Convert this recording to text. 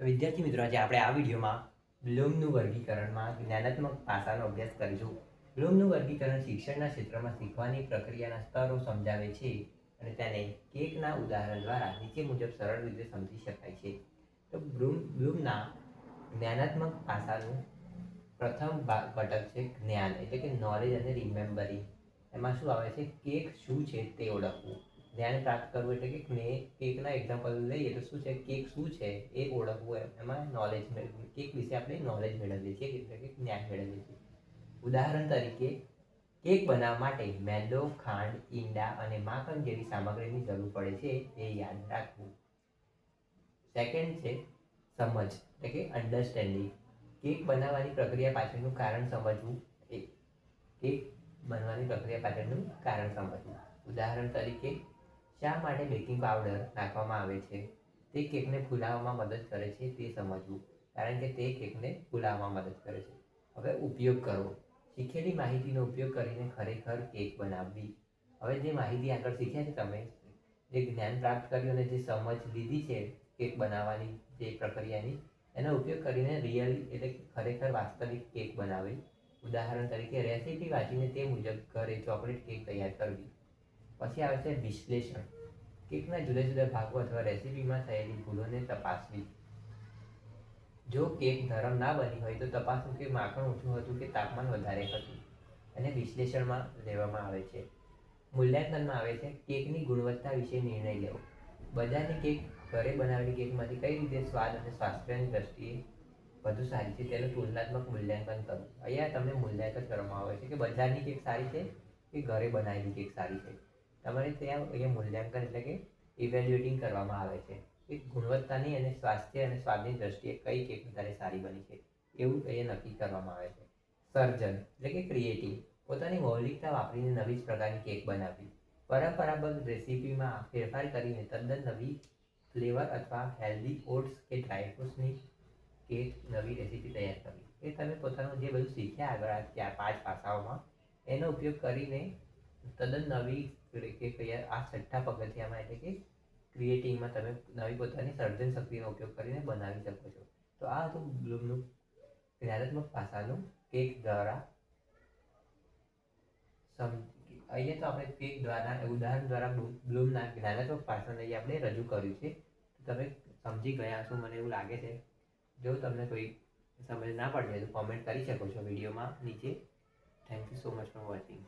તો વિદ્યાર્થી મિત્રો, આજે આપણે આ વિડીયોમાં બ્લૂમનું વર્ગીકરણમાં જ્ઞાનાત્મક પાસાનો અભ્યાસ કરીશું. બ્લૂમનું વર્ગીકરણ શિક્ષણના ક્ષેત્રમાં શીખવાની પ્રક્રિયાના સ્તરો સમજાવે છે અને તેને કેકના ઉદાહરણ દ્વારા નીચે મુજબ સરળ રીતે સમજી શકાય છે. તો બ્લૂમના જ્ઞાનાત્મક પાસાનું પ્રથમ ઘટક છે જ્ઞાન, એટલે કે નોલેજ અને રિમેમ્બરિંગ. એમાં શું આવે છે? કેક શું છે તે ઓળખવું. જ્ઞાન પ્રાપ્ત કરવું એટલે કે કેકના એક્ઝામ્પલ લઈએ તો શું છે? કેક શું છે એ ઓળખવું. એમાં નોલેજ કેક વિશે આપણે નોલેજ મેળવીએ છીએ, એટલે કે જ્ઞાન મેળવીએ છીએ. ઉદાહરણ તરીકે, કેક બનાવવા માટે મેંદો, ખાંડ, ઈંડા અને માખણ જેવી સામગ્રીની જરૂર પડે છે, એ યાદ રાખવું. સેકન્ડ છે સમજ, એટલે કે અન્ડરસ્ટેન્ડિંગ. કેક બનાવવાની પ્રક્રિયા પાછળનું કારણ સમજવું. કેક બનવાની પ્રક્રિયા પાછળનું કારણ સમજવું. ઉદાહરણ તરીકે, શા માટે બેકિંગ પાવડર નાખવામાં આવે છે? તે કેકને ફૂલાવવામાં મદદ કરે છે, તે સમજવું. કારણ કે તે કેકને ફૂલાવવામાં મદદ કરે છે. હવે ઉપયોગ કરવો. શીખેલી માહિતીનો ઉપયોગ કરીને ખરેખર કેક બનાવવી. હવે જે માહિતી આગળ શીખ્યા છે તમે, જે જ્ઞાન પ્રાપ્ત કર્યું અને જે સમજ લીધી છે કેક બનાવવાની જે પ્રક્રિયાની, એનો ઉપયોગ કરીને રિયલી એટલે ખરેખર વાસ્તવિક કેક બનાવવી. ઉદાહરણ તરીકે, રેસીપી વાંચીને તે મુજબ ઘરે ચોકલેટ કેક તૈયાર કરવી. પછી આવે છે વિશ્લેષણ. કેકના જુદા જુદા ભાગો અથવા રેસીપીમાં થયેલી ભૂલોને તપાસવી. જો કેક નરમ ના બની હોય તો તપાસવું કે માખણ ઓછું હતું કે તાપમાન વધારે હતું. એને વિશ્લેષણમાં લેવામાં આવે છે. મૂલ્યાંકનમાં આવે છે કેકની ગુણવત્તા વિશે નિર્ણય લેવો. બજારની કેક ઘરે બનાવેલી કેકમાંથી કઈ રીતે સ્વાદ અને સ્વાસ્થ્યની દ્રષ્ટિએ વધુ સારી છે તેનું તુલનાત્મક મૂલ્યાંકન કરવું. અહીંયા તમને મૂલ્યાંકન કરવામાં આવે છે કે બજારની કેક સારી છે કે ઘરે બનાવેલી કેક સારી છે. તમારે ત્યાં અહીંયા મૂલ્યાંકન એટલે કે ઇવેલ્યુએટિંગ કરવામાં આવે છે કે ગુણવત્તાની અને સ્વાસ્થ્ય અને સ્વાદની દ્રષ્ટિએ કઈ કેક વધારે સારી બની છે, એવું અહીંયા નક્કી કરવામાં આવે છે. સર્જન એટલે કે ક્રિએટિવ. પોતાની મૌલિકતા વાપરીને નવી જ પ્રકારની કેક બનાવવી. પરંપરાગત રેસીપીમાં ફેરફાર કરીને તદ્દન નવી ફ્લેવર અથવા હેલ્ધી ઓટ્સ કે ડ્રાયફ્રૂટ્સની કેક નવી રેસીપી તૈયાર કરવી. એ તમે પોતાનું જે બધું શીખ્યા આગળ આ 5 પાસાઓમાં, એનો ઉપયોગ કરીને તદ્દન નવી કેક આ 6થા પગથિયામાં એટલે કે ક્રિએટિંગમાં તમે નવી પોતાની સર્જન શક્તિનો ઉપયોગ કરીને બનાવી શકો છો. તો આ હતું બ્લૂમનું જ્ઞાનાત્મક પાસાનું કેક દ્વારા અહીંયા તો આપણે કેક દ્વારા ઉદાહરણ દ્વારા બ્લૂમના જ્ઞાનાત્મક પાસાને આપણે રજૂ કર્યું છે. તમે સમજી ગયા છો મને એવું લાગે છે. જો તમને કોઈ સમજ ના પડી હોય તો કોમેન્ટ કરી શકો છો વિડીયોમાં નીચે. Thank you so much for watching.